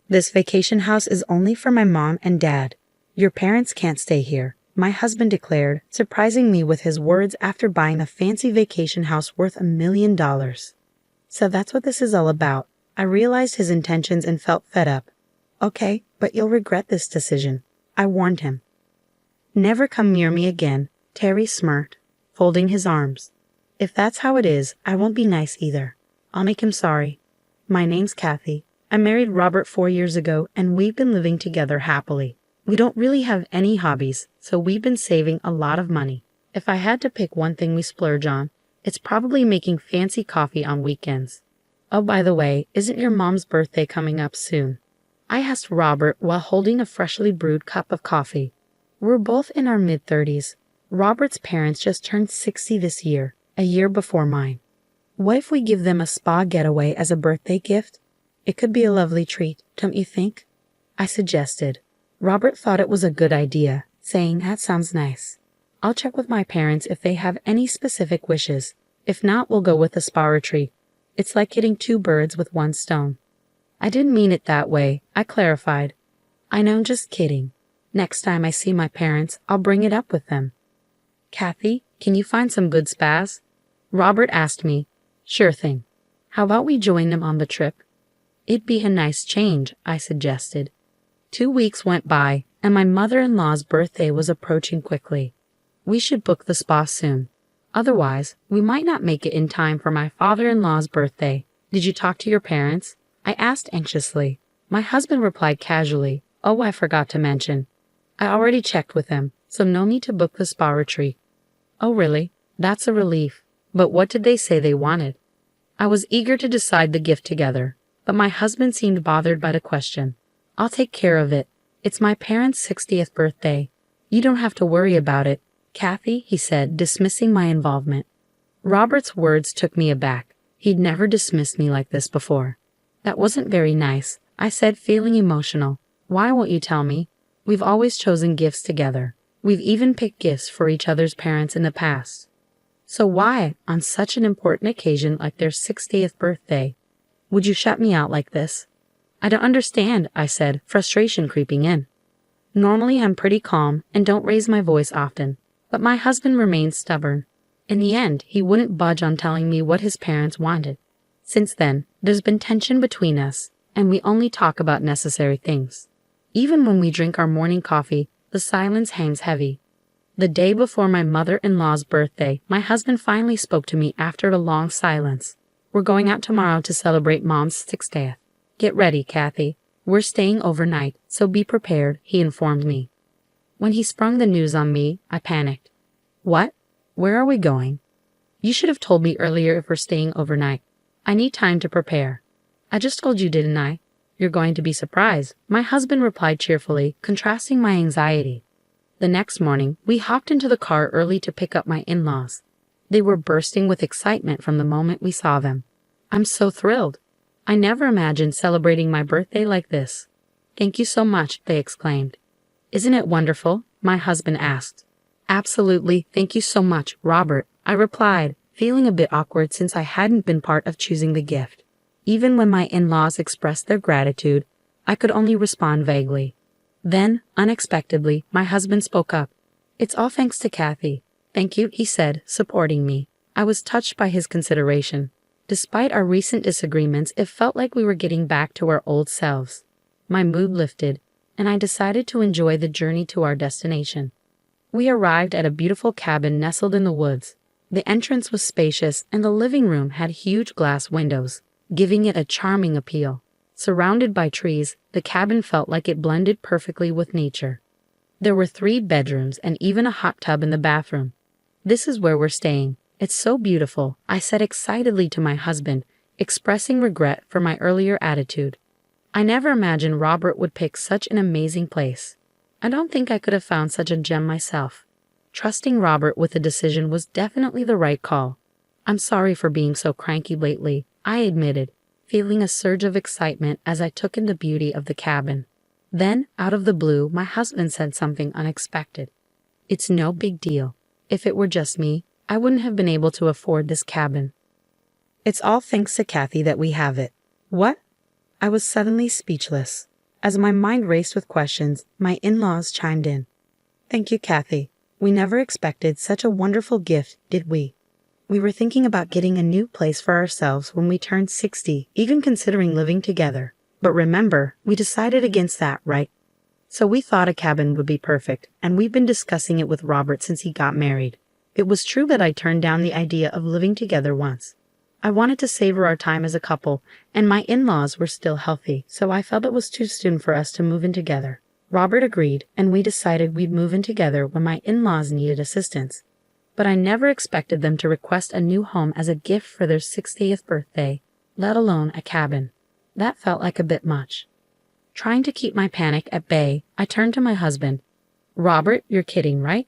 This vacation house is only for my mom and dad. Your parents can't stay here, my husband declared, surprising me with his words after buying a fancy vacation house worth $1 million. So that's what this is all about. I realized his intentions and felt fed up. Okay, but you'll regret this decision, I warned him. Never come near me again, Terry smirked, folding his arms. If that's how it is, I won't be nice either. I'll make him sorry. My name's Kathy. I married Robert 4 years ago, and we've been living together happily. We don't really have any hobbies, so we've been saving a lot of money. If I had to pick one thing we splurge on, it's probably making fancy coffee on weekends. Oh, by the way, isn't your mom's birthday coming up soon? I asked Robert while holding a freshly brewed cup of coffee. We're both in our mid-30s. Robert's parents just turned 60 this year, a year before mine. What if we give them a spa getaway as a birthday gift? It could be a lovely treat, don't you think? I suggested. Robert thought it was a good idea, saying, "That sounds nice. I'll check with my parents if they have any specific wishes. If not, we'll go with a spa retreat. It's like hitting 2 birds with 1 stone." I didn't mean it that way, I clarified. I know, just kidding. Next time I see my parents, I'll bring it up with them. Kathy, can you find some good spas? Robert asked me. Sure thing. How about we join them on the trip? It'd be a nice change, I suggested. 2 weeks went by, and my mother-in-law's birthday was approaching quickly. We should book the spa soon. Otherwise, we might not make it in time for my father-in-law's birthday. Did you talk to your parents? I asked anxiously. My husband replied casually, "Oh, I forgot to mention. I already checked with them, so no need to book the spa retreat." Oh, really? That's a relief. But what did they say they wanted? I was eager to decide the gift together, but my husband seemed bothered by the question. I'll take care of it. It's my parents' 60th birthday. You don't have to worry about it, Kathy, he said, dismissing my involvement. Robert's words took me aback. He'd never dismissed me like this before. That wasn't very nice, I said, feeling emotional. Why won't you tell me? We've always chosen gifts together. We've even picked gifts for each other's parents in the past. So why, on such an important occasion like their 60th birthday, would you shut me out like this? I don't understand, I said, frustration creeping in. Normally I'm pretty calm and don't raise my voice often, but my husband remained stubborn. In the end, he wouldn't budge on telling me what his parents wanted. Since then, there's been tension between us, and we only talk about necessary things. Even when we drink our morning coffee, the silence hangs heavy. The day before my mother-in-law's birthday, my husband finally spoke to me after a long silence. We're going out tomorrow to celebrate Mom's 60th. Get ready, Kathy. We're staying overnight, so be prepared, he informed me. When he sprung the news on me, I panicked. What? Where are we going? You should have told me earlier if we're staying overnight. I need time to prepare. I just told you, didn't I? You're going to be surprised, my husband replied cheerfully, contrasting my anxiety. The next morning, we hopped into the car early to pick up my in-laws. They were bursting with excitement from the moment we saw them. I'm so thrilled. I never imagined celebrating my birthday like this. Thank you so much, they exclaimed. Isn't it wonderful? My husband asked. Absolutely, thank you so much, Robert, I replied, feeling a bit awkward since I hadn't been part of choosing the gift. Even when my in-laws expressed their gratitude, I could only respond vaguely. Then, unexpectedly, my husband spoke up. It's all thanks to Kathy. Thank you, he said, supporting me. I was touched by his consideration. Despite our recent disagreements, it felt like we were getting back to our old selves. My mood lifted, and I decided to enjoy the journey to our destination. We arrived at a beautiful cabin nestled in the woods. The entrance was spacious, and the living room had huge glass windows, giving it a charming appeal. Surrounded by trees, the cabin felt like it blended perfectly with nature. There were 3 bedrooms and even a hot tub in the bathroom. This is where we're staying. It's so beautiful, I said excitedly to my husband, expressing regret for my earlier attitude. I never imagined Robert would pick such an amazing place. I don't think I could have found such a gem myself. Trusting Robert with the decision was definitely the right call. I'm sorry for being so cranky lately, I admitted, feeling a surge of excitement as I took in the beauty of the cabin. Then, out of the blue, my husband said something unexpected. It's no big deal. If it were just me, I wouldn't have been able to afford this cabin. It's all thanks to Kathy that we have it. What? I was suddenly speechless. As my mind raced with questions, my in-laws chimed in. Thank you, Kathy. We never expected such a wonderful gift, did we? We were thinking about getting a new place for ourselves when we turned 60, even considering living together. But remember, we decided against that, right? So we thought a cabin would be perfect, and we've been discussing it with Robert since he got married. It was true that I turned down the idea of living together once. I wanted to savor our time as a couple, and my in-laws were still healthy, so I felt it was too soon for us to move in together. Robert agreed, and we decided we'd move in together when my in-laws needed assistance. But I never expected them to request a new home as a gift for their 60th birthday, let alone a cabin. That felt like a bit much. Trying to keep my panic at bay, I turned to my husband. Robert, you're kidding, right?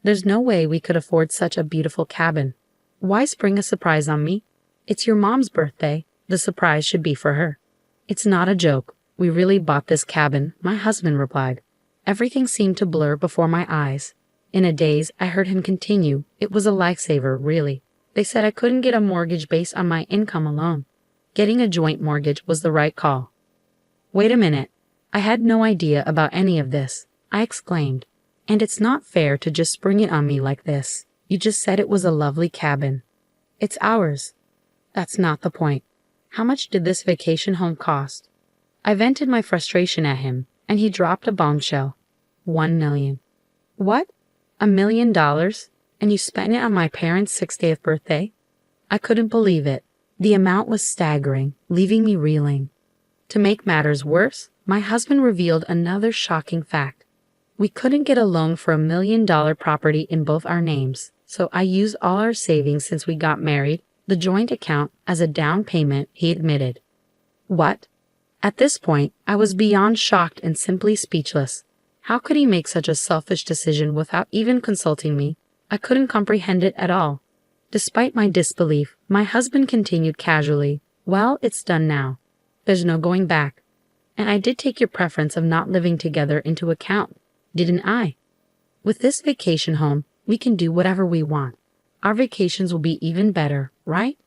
There's no way we could afford such a beautiful cabin. Why spring a surprise on me? It's your mom's birthday. The surprise should be for her. It's not a joke. We really bought this cabin, my husband replied. Everything seemed to blur before my eyes. In a daze, I heard him continue. It was a lifesaver, really. They said I couldn't get a mortgage based on my income alone. Getting a joint mortgage was the right call. Wait a minute. I had no idea about any of this, I exclaimed. And it's not fair to just spring it on me like this. You just said it was a lovely cabin. It's ours. That's not the point. How much did this vacation home cost? I vented my frustration at him, and he dropped a bombshell. $1 million. What? $1 million? And you spent it on my parents' 60th birthday? I couldn't believe it. The amount was staggering, leaving me reeling. To make matters worse, my husband revealed another shocking fact. We couldn't get a loan for $1 million property in both our names, so I used all our savings since we got married, the joint account, as a down payment, he admitted. What? At this point, I was beyond shocked and simply speechless. How could he make such a selfish decision without even consulting me? I couldn't comprehend it at all. Despite my disbelief, my husband continued casually, Well, it's done now. There's no going back. And I did take your preference of not living together into account, didn't I? With this vacation home, we can do whatever we want. Our vacations will be even better, right?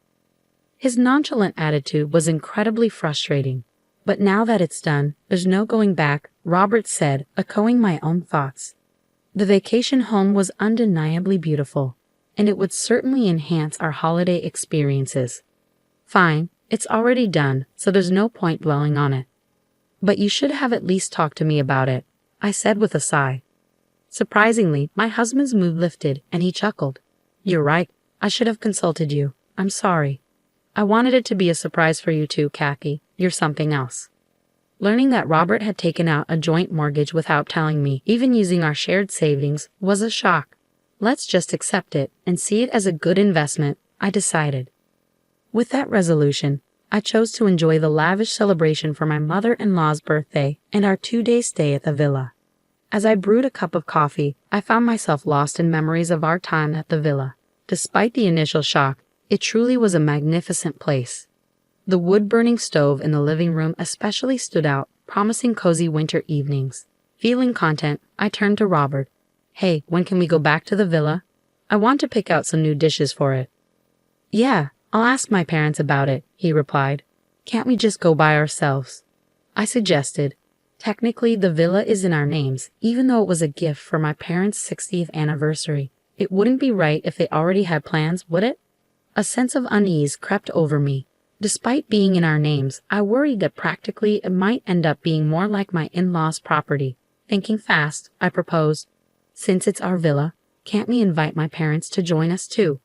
His nonchalant attitude was incredibly frustrating. But now that it's done, there's no going back, Robert said, echoing my own thoughts. The vacation home was undeniably beautiful, and it would certainly enhance our holiday experiences. Fine, it's already done, so there's no point dwelling on it. But you should have at least talked to me about it, I said with a sigh. Surprisingly, my husband's mood lifted, and he chuckled. You're right, I should have consulted you. I'm sorry. I wanted it to be a surprise for you too, Kathy. You're something else. Learning that Robert had taken out a joint mortgage without telling me, even using our shared savings, was a shock. Let's just accept it and see it as a good investment, I decided. With that resolution, I chose to enjoy the lavish celebration for my mother-in-law's birthday and our 2-day stay at the villa. As I brewed a cup of coffee, I found myself lost in memories of our time at the villa. Despite the initial shock, it truly was a magnificent place. The wood-burning stove in the living room especially stood out, promising cozy winter evenings. Feeling content, I turned to Robert. Hey, when can we go back to the villa? I want to pick out some new dishes for it. Yeah, I'll ask my parents about it, he replied. Can't we just go by ourselves? I suggested. Technically, the villa is in our names, even though it was a gift for my parents' 60th anniversary. It wouldn't be right if they already had plans, would it? A sense of unease crept over me. Despite being in our names, I worried that practically it might end up being more like my in-laws' property. Thinking fast, I proposed, Since it's our villa, can't we invite my parents to join us too?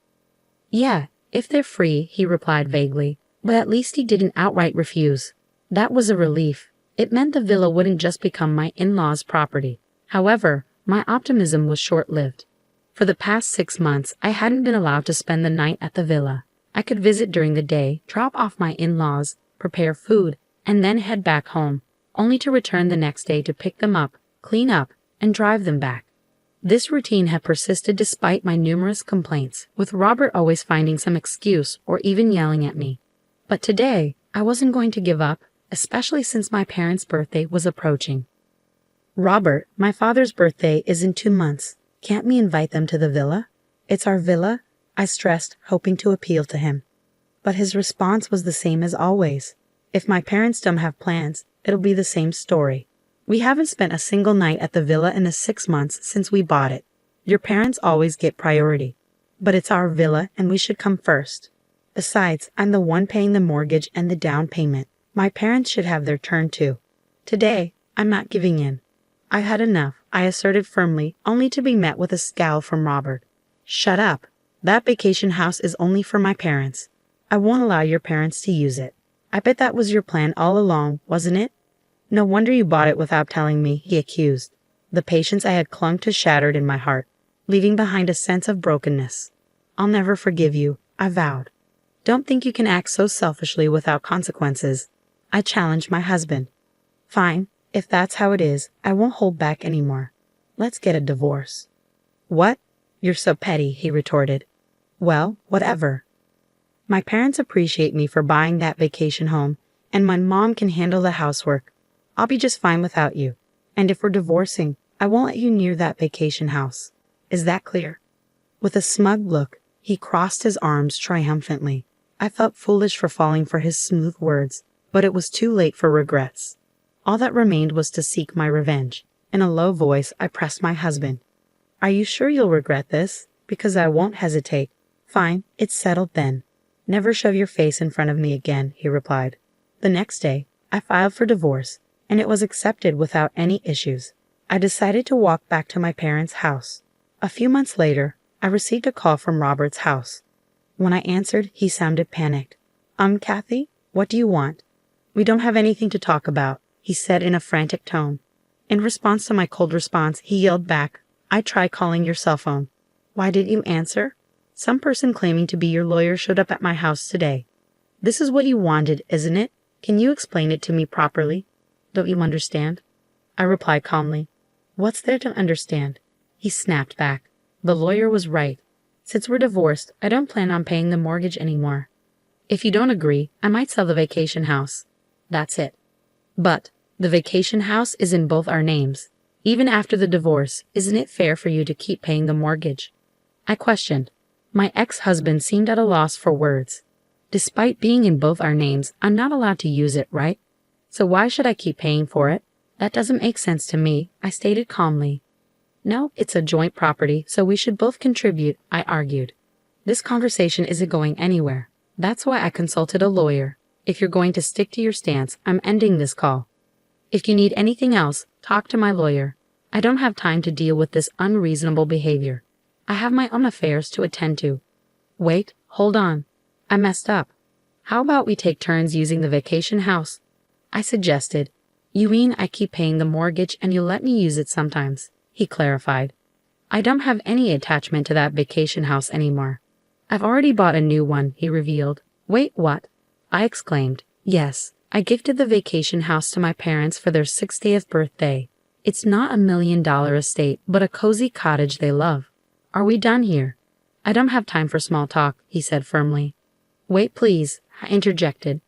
Yeah, if they're free, he replied vaguely, but at least he didn't outright refuse. That was a relief. It meant the villa wouldn't just become my in-laws' property. However, my optimism was short-lived. For the past 6 months, I hadn't been allowed to spend the night at the villa. I could visit during the day, drop off my in-laws, prepare food, and then head back home, only to return the next day to pick them up, clean up, and drive them back. This routine had persisted despite my numerous complaints, with Robert always finding some excuse or even yelling at me. But today, I wasn't going to give up, especially since my parents' birthday was approaching. Robert, my father's birthday is in 2 months. Can't we invite them to the villa? It's our villa, I stressed, hoping to appeal to him. But his response was the same as always. If my parents don't have plans, it'll be the same story. We haven't spent a single night at the villa in the 6 months since we bought it. Your parents always get priority. But it's our villa and we should come first. Besides, I'm the one paying the mortgage and the down payment. My parents should have their turn too. Today, I'm not giving in. I've had enough, I asserted firmly, only to be met with a scowl from Robert. Shut up. That vacation house is only for my parents. I won't allow your parents to use it. I bet that was your plan all along, wasn't it? No wonder you bought it without telling me, he accused. The patience I had clung to shattered in my heart, leaving behind a sense of brokenness. I'll never forgive you, I vowed. Don't think you can act so selfishly without consequences. I challenged my husband. Fine, if that's how it is, I won't hold back anymore. Let's get a divorce. What? You're so petty, he retorted. Well, whatever. My parents appreciate me for buying that vacation home, and my mom can handle the housework. I'll be just fine without you. And if we're divorcing, I won't let you near that vacation house. Is that clear? With a smug look, he crossed his arms triumphantly. I felt foolish for falling for his smooth words, but it was too late for regrets. All that remained was to seek my revenge. In a low voice, I pressed my husband. Are you sure you'll regret this? Because I won't hesitate. Fine, it's settled then. Never shove your face in front of me again, he replied. The next day, I filed for divorce, and it was accepted without any issues. I decided to walk back to my parents' house. A few months later, I received a call from Robert's house. When I answered, he sounded panicked. Kathy, what do you want? We don't have anything to talk about, he said in a frantic tone. In response to my cold response, he yelled back, I tried calling your cell phone. Why didn't you answer? Some person claiming to be your lawyer showed up at my house today. This is what you wanted, isn't it? Can you explain it to me properly? Don't you understand? I replied calmly. What's there to understand? He snapped back. The lawyer was right. Since we're divorced, I don't plan on paying the mortgage anymore. If you don't agree, I might sell the vacation house. That's it. But the vacation house is in both our names. Even after the divorce, isn't it fair for you to keep paying the mortgage? I questioned. My ex-husband seemed at a loss for words. Despite being in both our names, I'm not allowed to use it, right? So why should I keep paying for it? That doesn't make sense to me, I stated calmly. No, it's a joint property, so we should both contribute, I argued. This conversation isn't going anywhere. That's why I consulted a lawyer. If you're going to stick to your stance, I'm ending this call. If you need anything else, talk to my lawyer. I don't have time to deal with this unreasonable behavior. I have my own affairs to attend to. Wait, hold on. I messed up. How about we take turns using the vacation house? I suggested. You mean I keep paying the mortgage and you let me use it sometimes, he clarified. I don't have any attachment to that vacation house anymore. I've already bought a new one, he revealed. Wait, what? I exclaimed. Yes, I gifted the vacation house to my parents for their 60th birthday. It's not $1 million estate, but a cozy cottage they love. Are we done here? I don't have time for small talk, he said firmly. Wait, please, I interjected.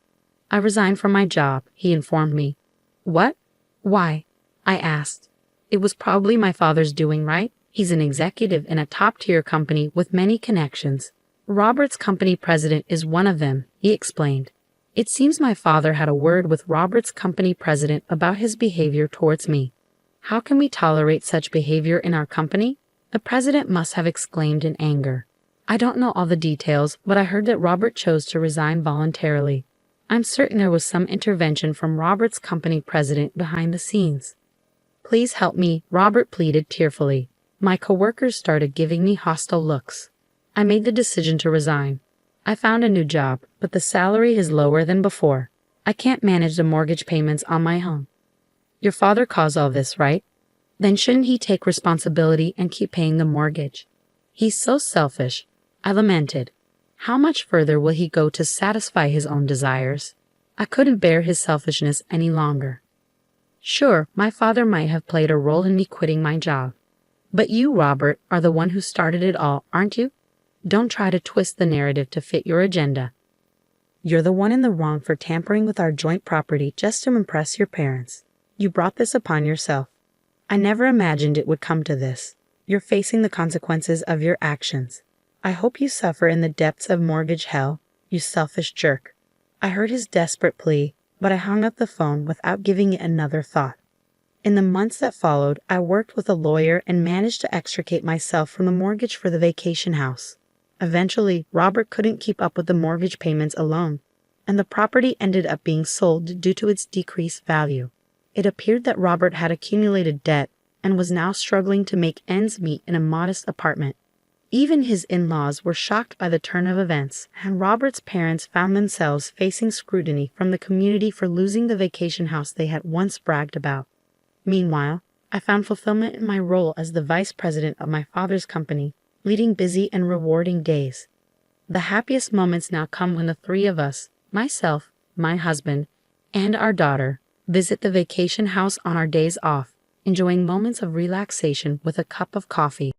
I resigned from my job, he informed me. What? Why? I asked. It was probably my father's doing, right? He's an executive in a top-tier company with many connections. Robert's company president is one of them, he explained. It seems my father had a word with Robert's company president about his behavior towards me. How can we tolerate such behavior in our company? The president must have exclaimed in anger. I don't know all the details, but I heard that Robert chose to resign voluntarily. I'm certain there was some intervention from Robert's company president behind the scenes. Please help me, Robert pleaded tearfully. My coworkers started giving me hostile looks. I made the decision to resign. I found a new job, but the salary is lower than before. I can't manage the mortgage payments on my own. Your father caused all this, right? Then shouldn't he take responsibility and keep paying the mortgage? He's so selfish, I lamented. How much further will he go to satisfy his own desires? I couldn't bear his selfishness any longer. Sure, my father might have played a role in me quitting my job. But you, Robert, are the one who started it all, aren't you? Don't try to twist the narrative to fit your agenda. You're the one in the wrong for tampering with our joint property just to impress your parents. You brought this upon yourself. I never imagined it would come to this. You're facing the consequences of your actions. I hope you suffer in the depths of mortgage hell, you selfish jerk. I heard his desperate plea, but I hung up the phone without giving it another thought. In the months that followed, I worked with a lawyer and managed to extricate myself from the mortgage for the vacation house. Eventually, Robert couldn't keep up with the mortgage payments alone, and the property ended up being sold due to its decreased value. It appeared that Robert had accumulated debt and was now struggling to make ends meet in a modest apartment. Even his in-laws were shocked by the turn of events, and Robert's parents found themselves facing scrutiny from the community for losing the vacation house they had once bragged about. Meanwhile, I found fulfillment in my role as the vice president of my father's company, leading busy and rewarding days. The happiest moments now come when the three of us, myself, my husband, and our daughter, visit the vacation house on our days off, enjoying moments of relaxation with a cup of coffee.